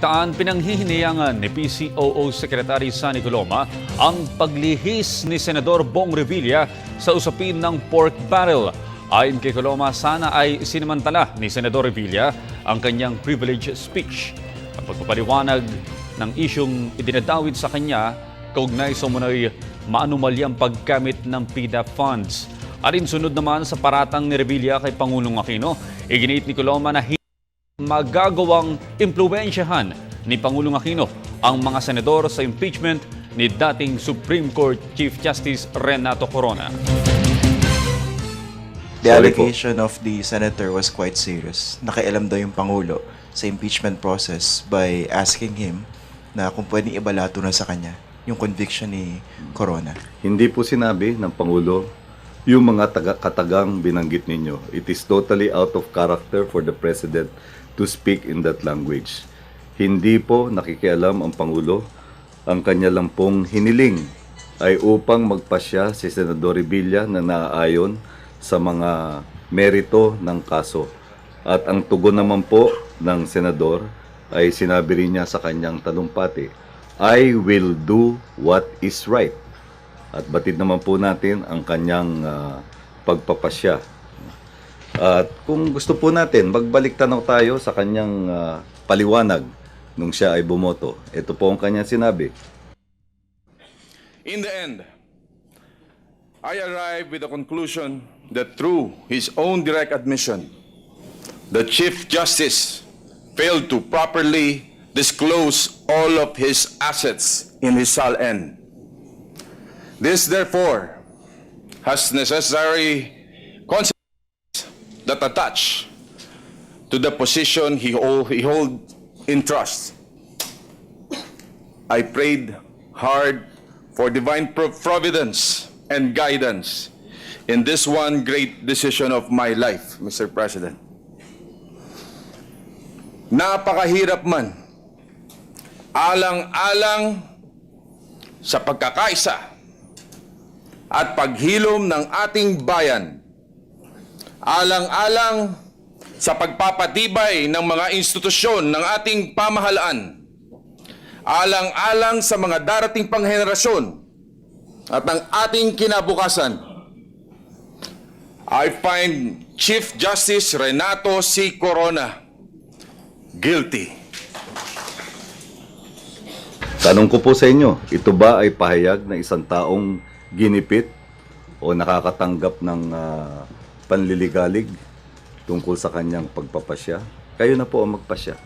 Pinanghihinayangan ni PCOO Secretary Sunny Coloma ang paglihis ni Senador Bong Revilla sa usapin ng pork barrel. Ayon kay Coloma, sana ay sinamantala ni Senador Revilla ang kanyang privilege speech. Ang pagpapaliwanag ng isyong idinadawit sa kanya kaugnay sa umunoy maanumalyang paggamit ng PDAP funds. Alinsunod naman sa paratang ni Revilla kay Pangulong Aquino, iginiit ni Coloma na magagawang impluwensyahan ni Pangulong Aquino ang mga senador sa impeachment ni dating Supreme Court Chief Justice Renato Corona. The allegation of the senator was quite serious. Nakialam daw yung Pangulo sa impeachment process by asking him na kung pwedeng ibalato na sa kanya yung conviction ni Corona. Hindi po sinabi ng Pangulo yung mga katagang binanggit ninyo. It is totally out of character for the President to speak in that language. Hindi po nakikialam ang Pangulo. Ang kanya lang pong hiniling ay upang magpasya si Senador Revilla na naaayon sa mga merito ng kaso. At ang tugon naman po ng Senador ay sinabi rin niya sa kanyang talumpati, I will do what is right. At batid naman po natin ang kanyang pagpapasya. At kung gusto po natin, magbalik tanaw tayo sa kanyang paliwanag nung siya ay bumoto. Ito po ang kanyang sinabi. In the end, I arrived with the conclusion that through his own direct admission, the Chief Justice failed to properly disclose all of his assets in his SAL-N. This, therefore, has necessary consequences that attach to the position he hold in trust. I prayed hard for divine providence and guidance in this one great decision of my life, Mr. President. Napakahirap man, alang-alang sa pagkakaisa at paghilom ng ating bayan, alang-alang sa pagpapatibay ng mga institusyon ng ating pamahalaan, alang-alang sa mga darating pang henerasyon at ang ating kinabukasan, I find Chief Justice Renato C. Corona guilty. Tanong ko po sa inyo, ito ba ay pahayag na isang taong ginipit o nakakatanggap ng panliligalig tungkol sa kanyang pagpapasya? Kayo na po ang magpasya.